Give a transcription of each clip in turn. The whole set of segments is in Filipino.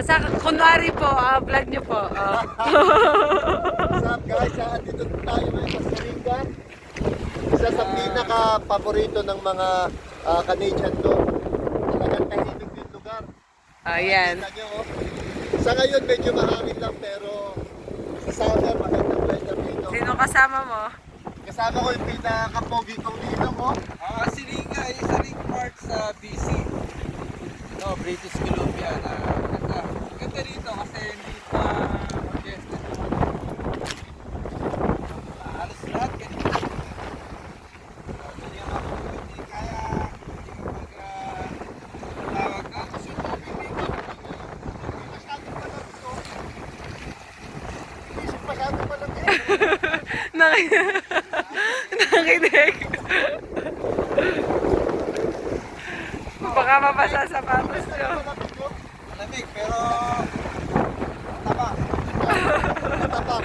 Sa kunwari po, vlog nyo po. What's up guys? Dito tayo ngayon sa Silingan. Isa sa pinaka-paborito ng mga Canadian to. Talagang tahimik yung lugar. Ayan. Nakita nyo, oh. Sa ngayon medyo mahangin lang pero sa summer magandang weather dito. Sino kasama mo? Kasama ko yung pinaka-pogi kong dito mo. Silinga is a ring part sa BC. No, British Columbia na ganda. Ganda dito kasi hindi pa congested. Halos lahat ganito. Ganyan ako hindi kaya mag-tawag ka. Gusto ko pipigil. Masyado pa lang ito. Isip masyado pa lang ito. Nakinig. Baka mabasa sa sapatos nyo. Malamig pero mataba. Mataba.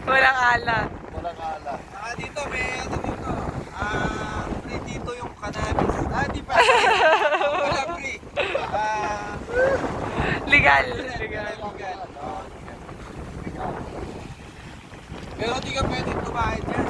Walang ala. Walang ala. Dito may ano dito. Free dito yung cannabis. Di pa. Wala free. Legal. Legal. Pero hindi ka pwede tumahin dyan.